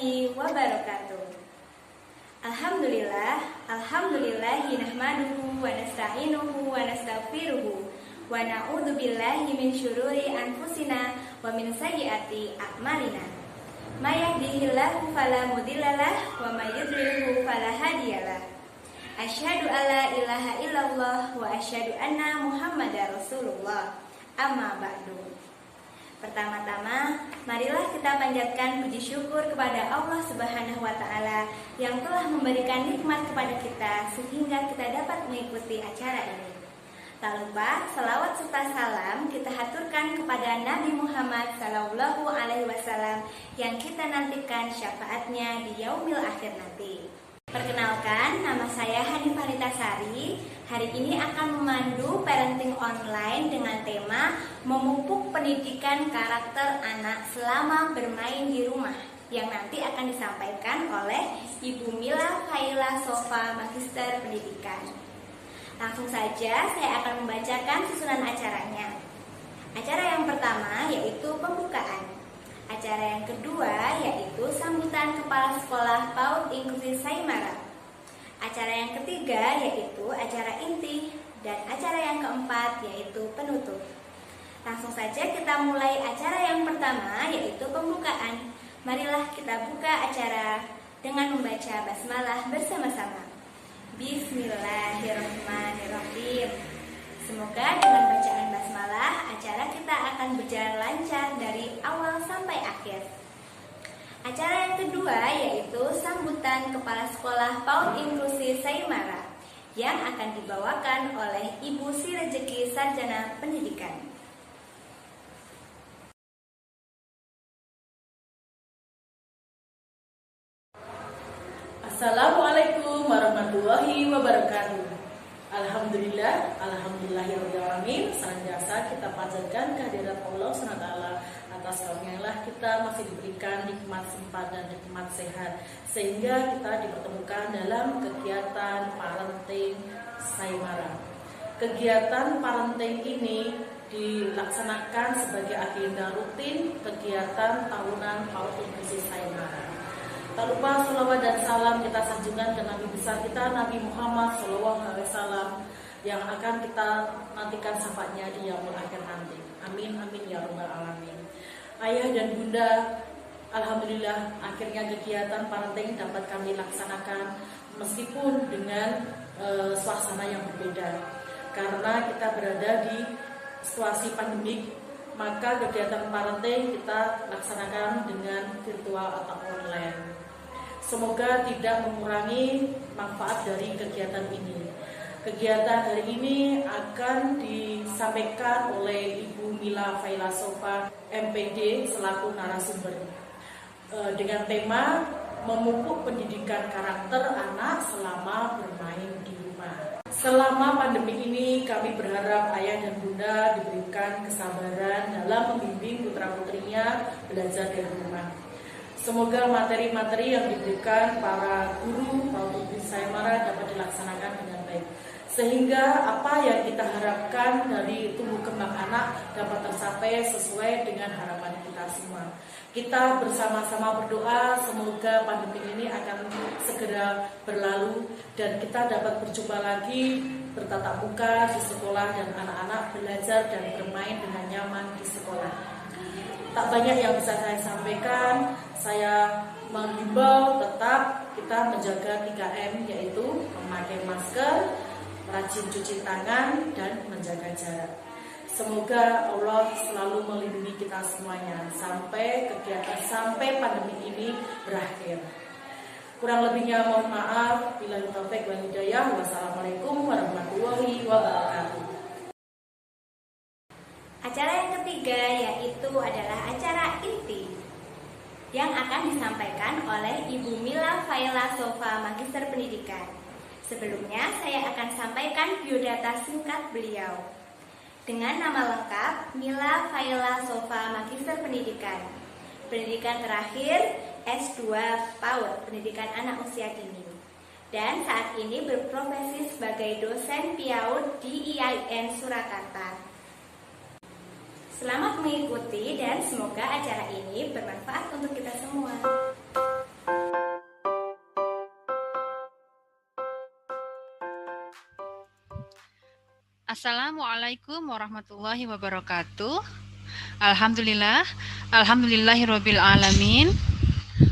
warahmatullahi wabarakatuh. Alhamdulillahi nahmaduhu wa nasta'inuhu wa nastaghfiruhu wa na'udzu billahi min syururi anfusina wa min sayyiati a'malina. May yahdihillahu fala mudhillalah wa may yudlilhu fala hadiyalah. Asyhadu alla ilaha illallah wa asyhadu anna Muhammadar Rasulullah. Amma ba'du. Pertama-tama, marilah kita panjatkan puji syukur kepada Allah Subhanahu wa Ta'ala yang telah memberikan nikmat kepada kita sehingga kita dapat mengikuti acara ini. Tak lupa, salawat serta salam kita haturkan kepada Nabi Muhammad Sallallahu Alaihi Wasallam yang kita nantikan syafaatnya di yaumil akhir nanti. Perkenalkan, nama saya Hanifah Ritasari. Hari ini akan memandu parenting online dengan tema memupuk pendidikan karakter anak selama bermain di rumah, yang nanti akan disampaikan oleh Ibu Mila Faila Sofa, Magister Pendidikan. Langsung saja saya akan membacakan susunan acaranya. Acara yang pertama yaitu pembukaan. Acara yang kedua yaitu sambutan Kepala Sekolah PAUD Inklusi Saimara. Acara yang ketiga yaitu acara inti. Dan acara yang keempat yaitu penutup. Langsung saja kita mulai acara yang pertama yaitu pembukaan. Marilah kita buka acara dengan membaca basmalah bersama-sama. Bismillahirrahmanirrahim. Semoga dengan bacaan basmalah acara kita akan berjalan lancar dari awal sampai akhir. Acara yang kedua yaitu sambutan Kepala Sekolah PAUD Inklusi Saimara yang akan dibawakan oleh Ibu Si Rejeki Sarjana Pendidikan. Assalamualaikum warahmatullahi wabarakatuh. Alhamdulillahirrahmanirrahim. Senantiasa kita panjatkan kehadirat Allah SWT atas karunia kita masih diberikan nikmat sempat dan nikmat sehat, sehingga kita dipertemukan dalam kegiatan parenting Saimara. Kegiatan parenting ini dilaksanakan sebagai agenda rutin kegiatan tahunan PAUD Inklusi Saimara. Tak lupa sholawat dan salam kita sanjungkan ke Nabi besar kita Nabi Muhammad SAW yang akan kita nantikan syafaatnya di yaumul akhir nanti. Amin amin ya rabbal alamin. Ayah dan bunda, alhamdulillah akhirnya kegiatan parenting dapat kami laksanakan meskipun dengan suasana yang berbeda. Karena kita berada di situasi pandemik, maka kegiatan parenting kita laksanakan dengan virtual atau online. Semoga tidak mengurangi manfaat dari kegiatan ini. Kegiatan hari ini akan disampaikan oleh Ibu Mila Faila Sofa, MPD, selaku narasumber. Dengan tema memupuk pendidikan karakter anak selama bermain di rumah. Selama pandemi ini kami berharap ayah dan bunda diberikan kesabaran dalam membimbing putra-putrinya belajar dari rumah. Semoga materi-materi yang diberikan para guru PAUD Inklusi Saimara dapat dilaksanakan dengan baik, sehingga apa yang kita harapkan dari tumbuh kembang anak dapat tercapai sesuai dengan harapan kita semua. Kita bersama-sama berdoa semoga pandemi ini akan segera berlalu dan kita dapat berjumpa lagi bertatap muka di sekolah dan anak-anak belajar dan bermain dengan nyaman di sekolah. Tak banyak yang bisa saya sampaikan. Saya menghimbau tetap kita menjaga 3M, yaitu memakai masker, rajin cuci tangan, dan menjaga jarak. Semoga Allah selalu melindungi kita semuanya sampai pandemi ini berakhir. Kurang lebihnya mohon maaf. Billahi taufiq wal hidayah. Wassalamualaikum warahmatullahi wabarakatuh. Acara yang ketiga yaitu adalah acara inti yang akan disampaikan oleh Ibu Mila Faila Sofa, Magister Pendidikan. Sebelumnya saya akan sampaikan biodata singkat beliau. Dengan nama lengkap Mila Faila Sofa, Magister Pendidikan. Pendidikan terakhir S2 PAUD, Pendidikan Anak Usia Dini. Dan saat ini berprofesi sebagai dosen PIAUD di IAIN Surakarta. Selamat mengikuti dan semoga acara ini bermanfaat untuk kita semua. Assalamualaikum warahmatullahi wabarakatuh. Alhamdulillah, alhamdulillahirabbil alamin.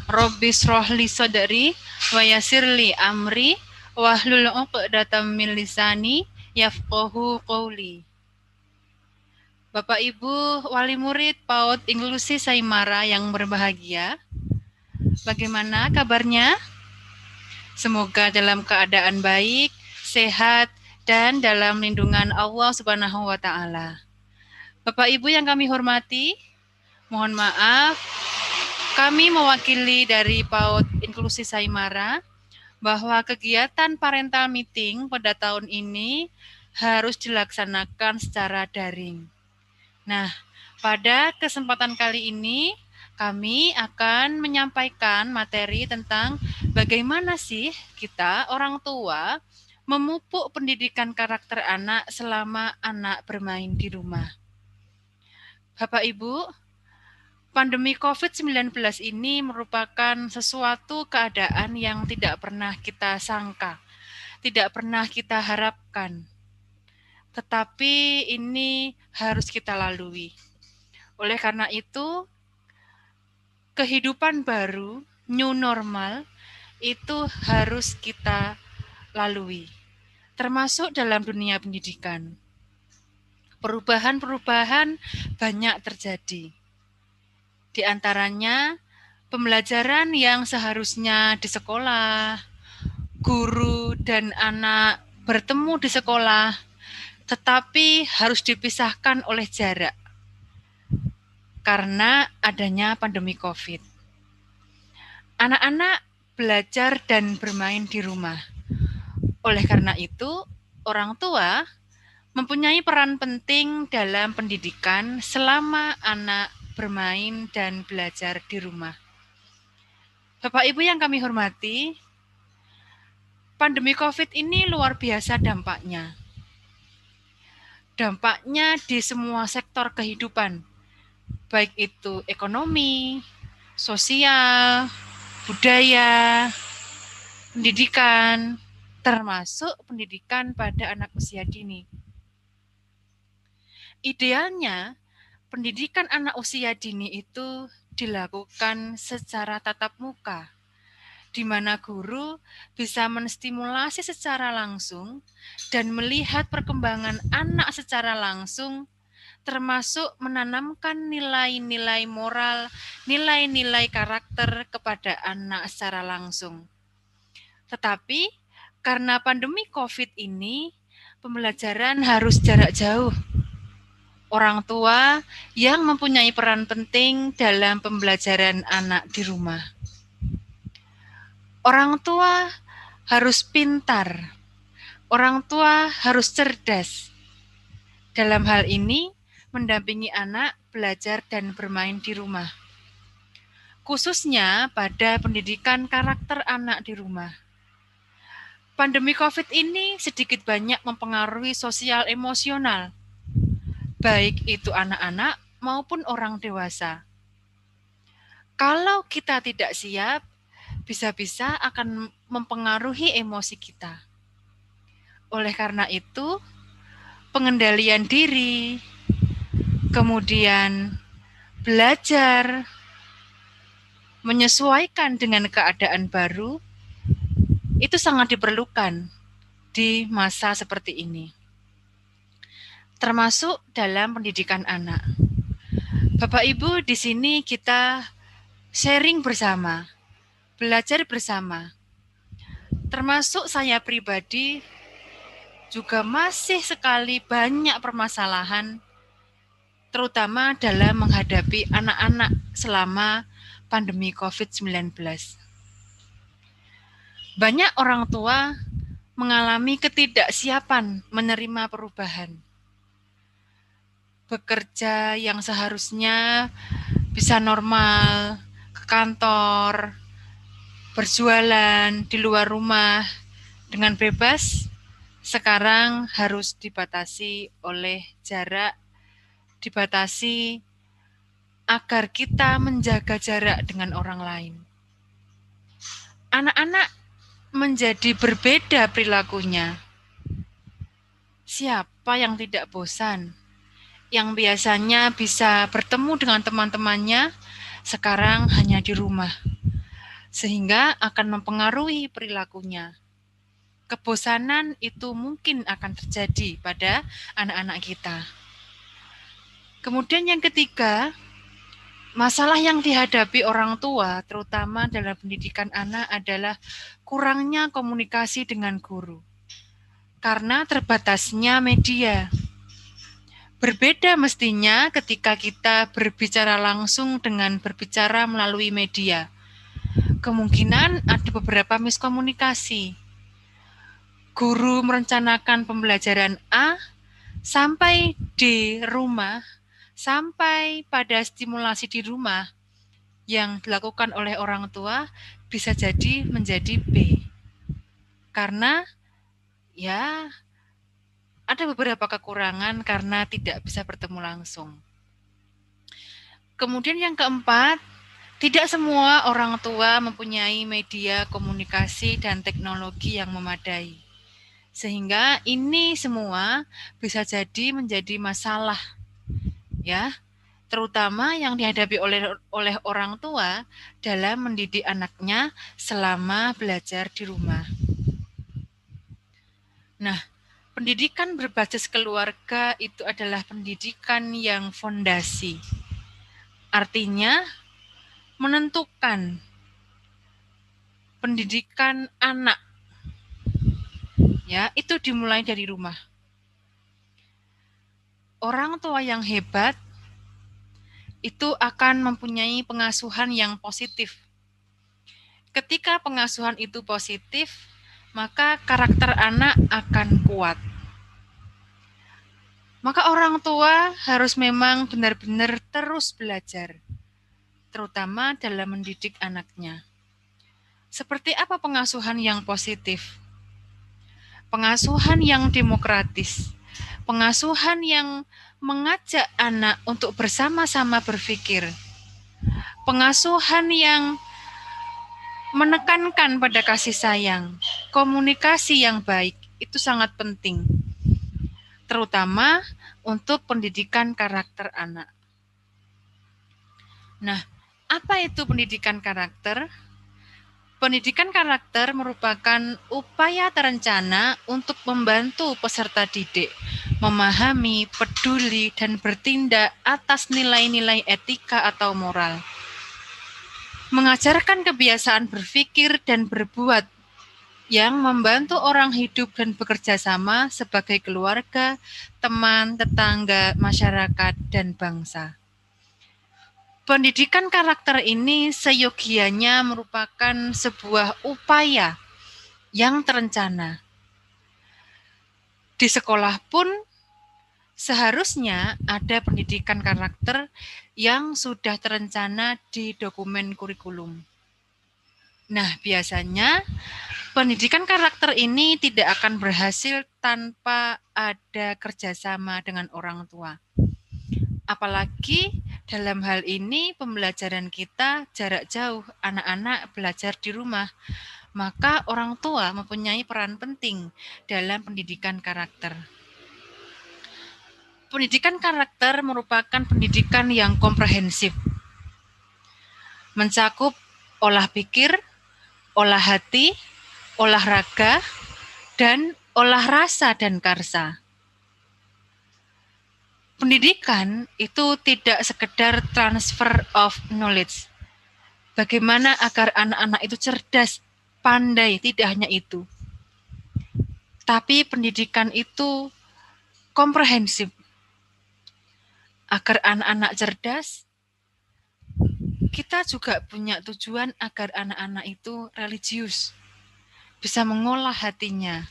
Rabbi shrahli sadri wa yassirli amri wahlul 'uqdatam min lisani yafqahu qawli. Bapak Ibu wali murid PAUD Inklusi Saimara yang berbahagia, bagaimana kabarnya? Semoga dalam keadaan baik, sehat, dan dalam lindungan Allah Subhanahu wa taala. Bapak Ibu yang kami hormati, mohon maaf kami mewakili dari PAUD Inklusi Saimara bahwa kegiatan parental meeting pada tahun ini harus dilaksanakan secara daring. Nah, pada kesempatan kali ini kami akan menyampaikan materi tentang bagaimana sih kita orang tua memupuk pendidikan karakter anak selama anak bermain di rumah. Bapak Ibu, pandemi COVID-19 ini merupakan sesuatu keadaan yang tidak pernah kita sangka, tidak pernah kita harapkan. Tetapi ini harus kita lalui. Oleh karena itu, kehidupan baru, new normal, itu harus kita lalui, termasuk dalam dunia pendidikan. Perubahan-perubahan banyak terjadi. Di antaranya, pembelajaran yang seharusnya di sekolah, guru dan anak bertemu di sekolah, tetapi harus dipisahkan oleh jarak karena adanya pandemi COVID. Anak-anak belajar dan bermain di rumah. Oleh karena itu, orang tua mempunyai peran penting dalam pendidikan selama anak bermain dan belajar di rumah. Bapak Ibu yang kami hormati, pandemi COVID ini luar biasa dampaknya. Dampaknya di semua sektor kehidupan, baik itu ekonomi, sosial, budaya, pendidikan, termasuk pendidikan pada anak usia dini. Idealnya, pendidikan anak usia dini itu dilakukan secara tatap muka, di mana guru bisa menstimulasi secara langsung dan melihat perkembangan anak secara langsung, termasuk menanamkan nilai-nilai moral, nilai-nilai karakter kepada anak secara langsung. Tetapi karena pandemi COVID ini, pembelajaran harus jarak jauh. Orang tua yang mempunyai peran penting dalam pembelajaran anak di rumah. Orang tua harus pintar. Orang tua harus cerdas. Dalam hal ini, mendampingi anak belajar dan bermain di rumah. Khususnya pada pendidikan karakter anak di rumah. Pandemi COVID ini sedikit banyak mempengaruhi sosial emosional, baik itu anak-anak maupun orang dewasa. Kalau kita tidak siap, bisa-bisa akan mempengaruhi emosi kita. Oleh karena itu, pengendalian diri, kemudian belajar, menyesuaikan dengan keadaan baru, itu sangat diperlukan di masa seperti ini. Termasuk dalam pendidikan anak. Bapak Ibu, di sini kita sharing bersama, belajar bersama. Termasuk saya pribadi juga masih sekali banyak permasalahan, terutama dalam menghadapi anak-anak selama pandemi COVID-19. Banyak orang tua mengalami ketidaksiapan menerima perubahan. Bekerja yang seharusnya bisa normal, ke kantor, berjualan di luar rumah dengan bebas, sekarang harus dibatasi oleh jarak, dibatasi agar kita menjaga jarak dengan orang lain. Anak-anak menjadi berbeda perilakunya. Siapa yang tidak bosan? Yang biasanya bisa bertemu dengan teman-temannya, sekarang hanya di rumah, sehingga akan mempengaruhi perilakunya. Kebosanan itu mungkin akan terjadi pada anak-anak kita. Kemudian yang ketiga, masalah yang dihadapi orang tua, terutama dalam pendidikan anak, adalah kurangnya komunikasi dengan guru. Karena terbatasnya media. Berbeda mestinya ketika kita berbicara langsung dengan berbicara melalui media. Kemungkinan ada beberapa miskomunikasi. Guru merencanakan pembelajaran A sampai di rumah, sampai pada stimulasi di rumah yang dilakukan oleh orang tua bisa jadi menjadi B. Karena ya ada beberapa kekurangan karena tidak bisa bertemu langsung. Kemudian yang keempat, tidak semua orang tua mempunyai media komunikasi dan teknologi yang memadai. Sehingga ini semua bisa jadi menjadi masalah, ya, terutama yang dihadapi oleh orang tua dalam mendidik anaknya selama belajar di rumah. Nah, pendidikan berbasis keluarga itu adalah pendidikan yang fondasi. Artinya, menentukan pendidikan anak, ya, itu dimulai dari rumah. Orang tua yang hebat itu akan mempunyai pengasuhan yang positif. Ketika pengasuhan itu positif, maka karakter anak akan kuat. Maka orang tua harus memang benar-benar terus belajar, terutama dalam mendidik anaknya. Seperti apa pengasuhan yang positif? Pengasuhan yang demokratis, pengasuhan yang mengajak anak untuk bersama-sama berpikir, pengasuhan yang menekankan pada kasih sayang, komunikasi yang baik, itu sangat penting, terutama untuk pendidikan karakter anak. Nah, apa itu pendidikan karakter? Pendidikan karakter merupakan upaya terencana untuk membantu peserta didik memahami, peduli, dan bertindak atas nilai-nilai etika atau moral. Mengajarkan kebiasaan berpikir dan berbuat yang membantu orang hidup dan bekerja sama sebagai keluarga, teman, tetangga, masyarakat, dan bangsa. Pendidikan karakter ini seyogianya merupakan sebuah upaya yang terencana. Di sekolah pun seharusnya ada pendidikan karakter yang sudah terencana di dokumen kurikulum. Nah, biasanya pendidikan karakter ini tidak akan berhasil tanpa ada kerjasama dengan orang tua. Apalagi dalam hal ini pembelajaran kita jarak jauh, anak-anak belajar di rumah, maka orang tua mempunyai peran penting dalam pendidikan karakter. Pendidikan karakter merupakan pendidikan yang komprehensif, mencakup olah pikir, olah hati, olahraga, dan olah rasa dan karsa. Pendidikan itu tidak sekedar transfer of knowledge. Bagaimana agar anak-anak itu cerdas, pandai, tidak hanya itu. Tapi pendidikan itu komprehensif. Agar anak-anak cerdas, kita juga punya tujuan agar anak-anak itu religius, bisa mengolah hatinya.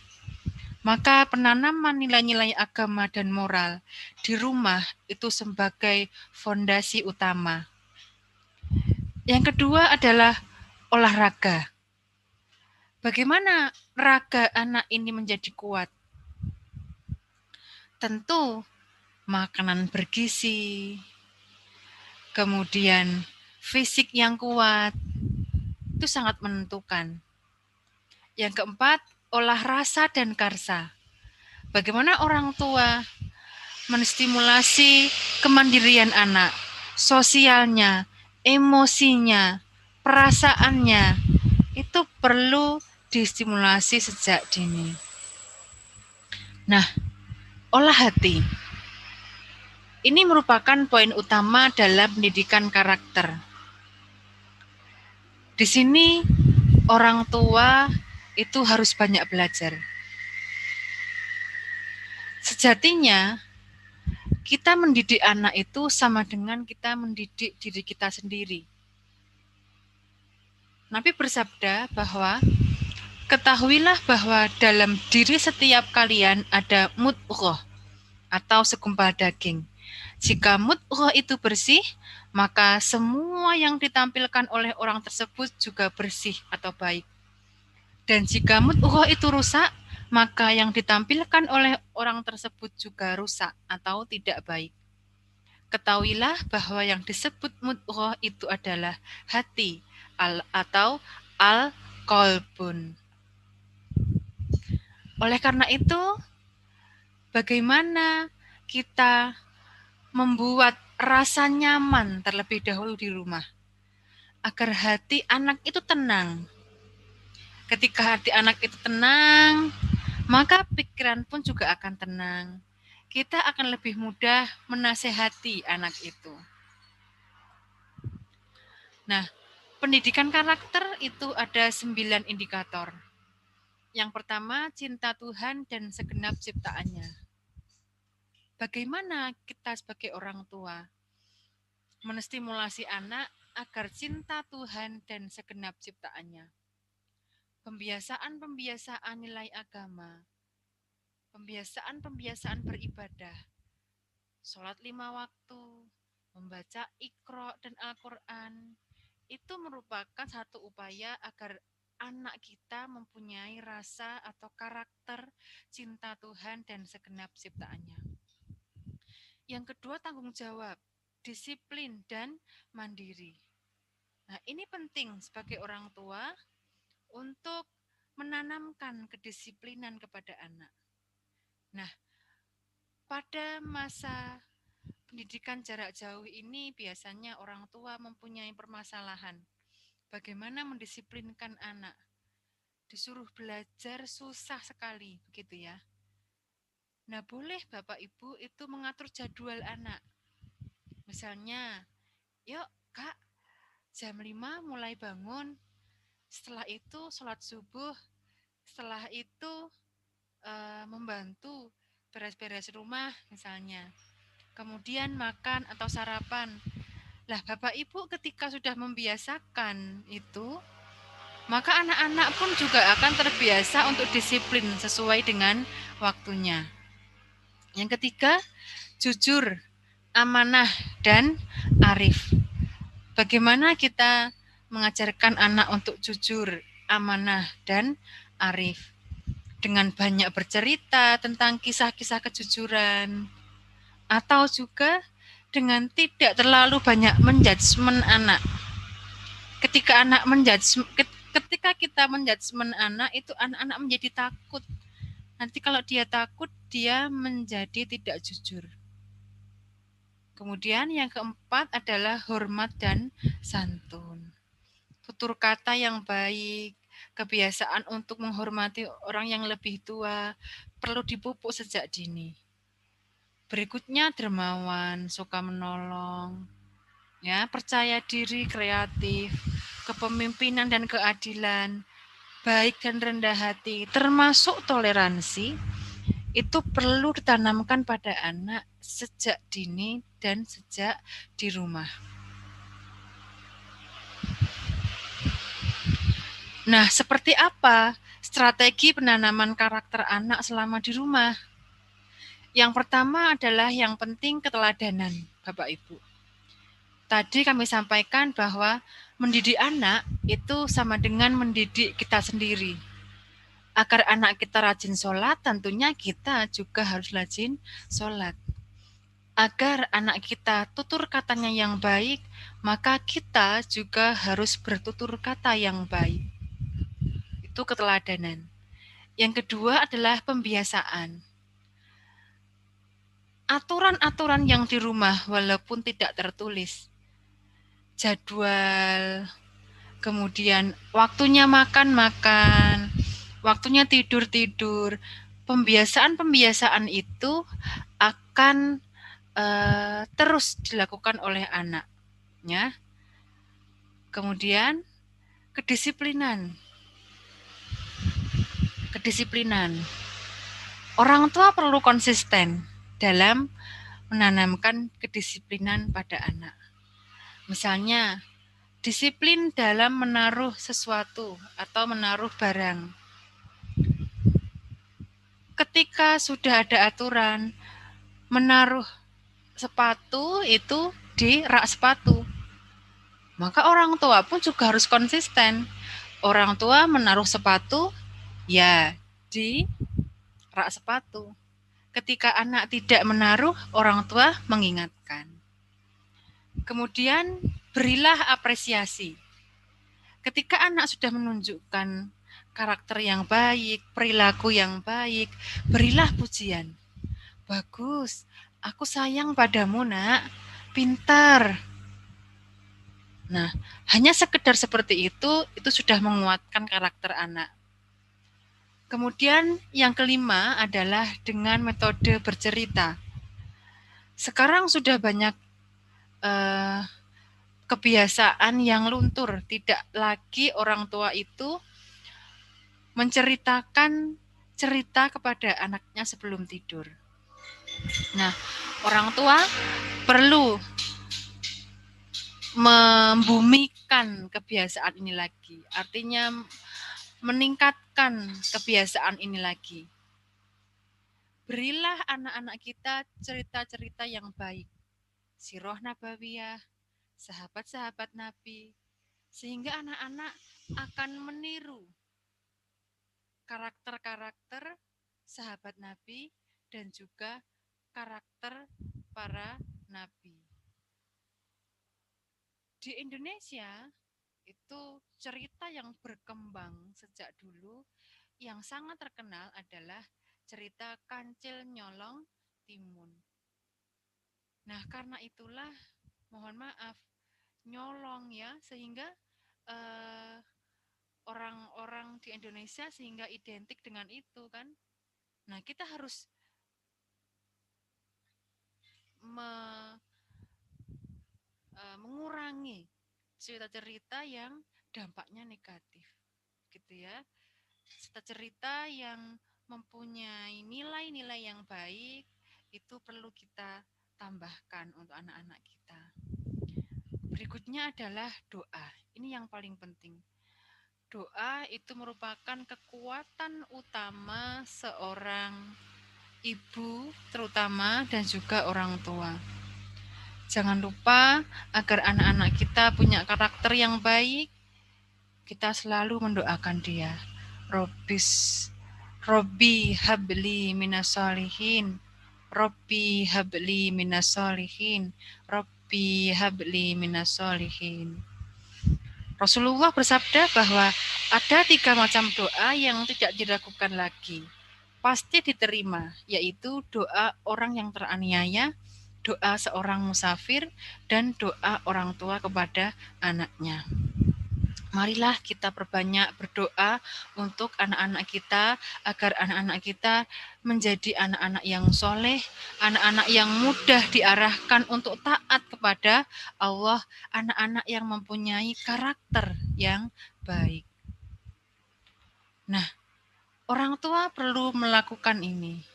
Maka penanaman nilai-nilai agama dan moral di rumah itu sebagai fondasi utama. Yang kedua adalah olahraga. Bagaimana raga anak ini menjadi kuat? Tentu makanan bergizi, kemudian fisik yang kuat, itu sangat menentukan. Yang keempat, olah rasa dan karsa. Bagaimana orang tua menstimulasi kemandirian anak, sosialnya, emosinya, perasaannya, itu perlu distimulasi sejak dini. Nah, olah hati. Ini merupakan poin utama dalam pendidikan karakter. Di sini orang tua itu harus banyak belajar. Sejatinya, kita mendidik anak itu sama dengan kita mendidik diri kita sendiri. Nabi bersabda bahwa ketahuilah bahwa dalam diri setiap kalian ada mudghah atau segumpal daging. Jika mudghah itu bersih, maka semua yang ditampilkan oleh orang tersebut juga bersih atau baik. Dan jika mudghah itu rusak, maka yang ditampilkan oleh orang tersebut juga rusak atau tidak baik. Ketahuilah bahwa yang disebut mudghah itu adalah hati atau al-qalbun. Oleh karena itu, bagaimana kita membuat rasa nyaman terlebih dahulu di rumah, agar hati anak itu tenang. Ketika hati anak itu tenang, maka pikiran pun juga akan tenang. Kita akan lebih mudah menasehati anak itu. Nah, pendidikan karakter itu ada 9 indikator. Yang pertama, cinta Tuhan dan segenap ciptaannya. Bagaimana kita sebagai orang tua menstimulasi anak agar cinta Tuhan dan segenap ciptaannya? Pembiasaan-pembiasaan nilai agama, pembiasaan-pembiasaan beribadah, sholat 5 waktu, membaca Iqra dan Al-Quran, itu merupakan satu upaya agar anak kita mempunyai rasa atau karakter cinta Tuhan dan segenap ciptaannya. Yang kedua, tanggung jawab, disiplin, dan mandiri. Nah, ini penting sebagai orang tua untuk menanamkan kedisiplinan kepada anak. Nah, pada masa pendidikan jarak jauh ini biasanya orang tua mempunyai permasalahan. Bagaimana mendisiplinkan anak? Disuruh belajar susah sekali, begitu ya. Nah, boleh Bapak Ibu itu mengatur jadwal anak. Misalnya, yuk Kak, jam 5 mulai bangun, setelah itu sholat subuh, setelah itu membantu beres-beres rumah misalnya. Kemudian makan atau sarapan. Lah Bapak Ibu ketika sudah membiasakan itu, maka anak-anak pun juga akan terbiasa untuk disiplin sesuai dengan waktunya. Yang ketiga, jujur, amanah, dan arif. Bagaimana kita mengajarkan anak untuk jujur, amanah, dan arif? Dengan banyak bercerita tentang kisah-kisah kejujuran, atau juga dengan tidak terlalu banyak menjudgment anak. Ketika kita menjudgment anak, itu anak-anak menjadi takut. Nanti kalau dia takut, dia menjadi tidak jujur. Kemudian yang keempat adalah hormat dan santun. Tutur kata yang baik, kebiasaan untuk menghormati orang yang lebih tua perlu dipupuk sejak dini. Berikutnya dermawan, suka menolong, ya, percaya diri, kreatif, kepemimpinan dan keadilan, baik dan rendah hati, termasuk toleransi, itu perlu ditanamkan pada anak sejak dini dan sejak di rumah. Nah, seperti apa strategi penanaman karakter anak selama di rumah? Yang pertama adalah yang penting keteladanan, Bapak Ibu. Tadi kami sampaikan bahwa mendidik anak itu sama dengan mendidik kita sendiri. Agar anak kita rajin sholat, tentunya kita juga harus rajin sholat. Agar anak kita tutur katanya yang baik, maka kita juga harus bertutur kata yang baik. Itu keteladanan. Yang kedua adalah pembiasaan. aturan-aturan yang di rumah walaupun tidak tertulis. Jadwal, kemudian waktunya makan, waktunya tidur. Pembiasaan-pembiasaan itu akan terus dilakukan oleh anaknya. Kemudian kedisiplinan. Orang tua perlu konsisten dalam menanamkan kedisiplinan pada anak. Misalnya, disiplin dalam menaruh sesuatu atau menaruh barang. Ketika sudah ada aturan, menaruh sepatu itu di rak sepatu, maka orang tua pun juga harus konsisten. Orang tua menaruh sepatu, ya di rak sepatu. Ketika anak tidak menaruh, orang tua mengingatkan. Kemudian berilah apresiasi. Ketika anak sudah menunjukkan karakter yang baik, perilaku yang baik, berilah pujian. Bagus, aku sayang padamu nak, pintar. Nah, hanya sekedar seperti itu sudah menguatkan karakter anak. Kemudian yang kelima adalah dengan metode bercerita. Sekarang sudah banyak kebiasaan yang luntur, tidak lagi orang tua itu menceritakan cerita kepada anaknya sebelum tidur. Nah, orang tua perlu membumikan kebiasaan ini lagi, artinya meningkatkan kebiasaan ini lagi. Berilah anak-anak kita cerita-cerita yang baik, sirah nabawiyah, sahabat-sahabat Nabi, sehingga anak-anak akan meniru karakter-karakter sahabat Nabi dan juga karakter para Nabi. Di Indonesia itu cerita yang berkembang sejak dulu yang sangat terkenal adalah cerita Kancil Nyolong Timun. Nah, karena itulah mohon maaf nyolong ya, sehingga orang-orang di Indonesia sehingga identik dengan itu kan. Nah, kita harus mengurangi cerita-cerita yang dampaknya negatif, gitu ya. Cerita-cerita yang mempunyai nilai-nilai yang baik itu perlu kita tambahkan untuk anak-anak kita. Berikutnya adalah doa. Ini yang paling penting. Doa itu merupakan kekuatan utama seorang ibu terutama dan juga orang tua. Jangan lupa agar anak-anak kita punya karakter yang baik, kita selalu mendoakan dia. Robbi habli minas solihin. Robbi habli minas solihin. Robbi habli minas solihin. Rasulullah bersabda bahwa ada 3 macam doa yang tidak diragukan lagi, pasti diterima, yaitu doa orang yang teraniaya, doa seorang musafir, dan doa orang tua kepada anaknya. Marilah kita perbanyak berdoa untuk anak-anak kita, agar anak-anak kita menjadi anak-anak yang soleh, anak-anak yang mudah diarahkan untuk taat kepada Allah, anak-anak yang mempunyai karakter yang baik. Nah, orang tua perlu melakukan ini,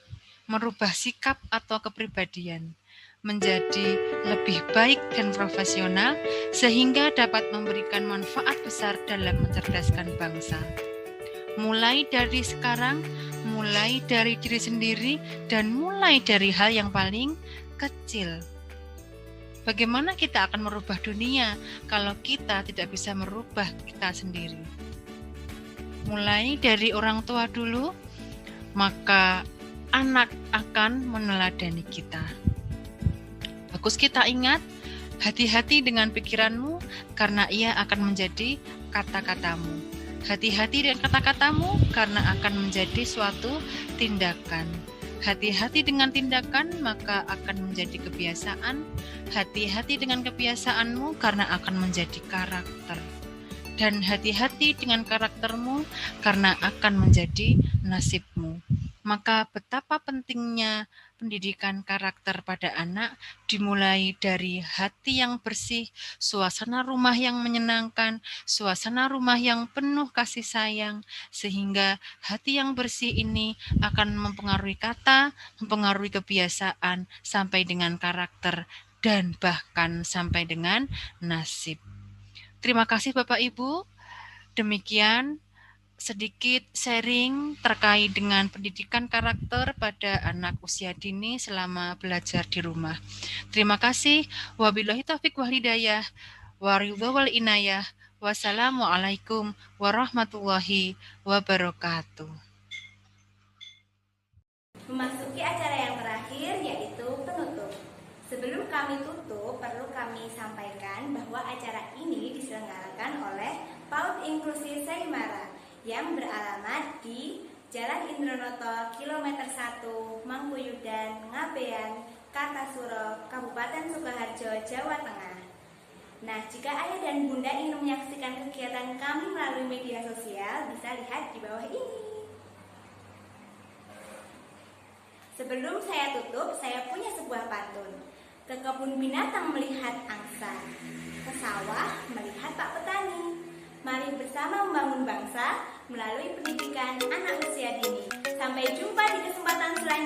merubah sikap atau kepribadian menjadi lebih baik dan profesional sehingga dapat memberikan manfaat besar dalam mencerdaskan bangsa. Mulai dari sekarang, mulai dari diri sendiri, dan mulai dari hal yang paling kecil. Bagaimana kita akan merubah dunia kalau kita tidak bisa merubah kita sendiri? Mulai dari orang tua dulu, maka anak akan meneladani kita. Bagus kita ingat, hati-hati dengan pikiranmu karena ia akan menjadi kata-katamu. Hati-hati dengan kata-katamu karena akan menjadi suatu tindakan. Hati-hati dengan tindakan, maka akan menjadi kebiasaan. Hati-hati dengan kebiasaanmu, karena akan menjadi karakter. Dan hati-hati dengan karaktermu, karena akan menjadi nasibmu. Maka betapa pentingnya pendidikan karakter pada anak dimulai dari hati yang bersih, suasana rumah yang menyenangkan, suasana rumah yang penuh kasih sayang, sehingga hati yang bersih ini akan mempengaruhi kata, mempengaruhi kebiasaan, sampai dengan karakter, dan bahkan sampai dengan nasib. Terima kasih Bapak Ibu. Demikian sedikit sharing terkait dengan pendidikan karakter pada anak usia dini selama belajar di rumah. Terima kasih. Wabillahi taufiq wal hidayah. Waridho wal inayah. Wassalamualaikum warahmatullahi wabarakatuh. Memasuki acara yang terakhir, yaitu penutup. Sebelum kami tutup, perlu kami sampaikan bahwa acara ini diselenggarakan oleh PAUD Inklusi Saimara yang beralamat di Jalan Indronoto, Kilometer 1, Mangkuyudan, Ngabean, Kartasuro, Kabupaten Sukoharjo, Jawa Tengah. Nah, jika ayah dan bunda ingin menyaksikan kegiatan kami melalui media sosial, bisa lihat di bawah ini. Sebelum saya tutup, saya punya sebuah pantun. Ke kebun binatang melihat angsa, ke sawah melihat Pak Petani. Mari bersama membangun bangsa melalui pendidikan anak usia dini. Sampai jumpa di kesempatan selanjutnya.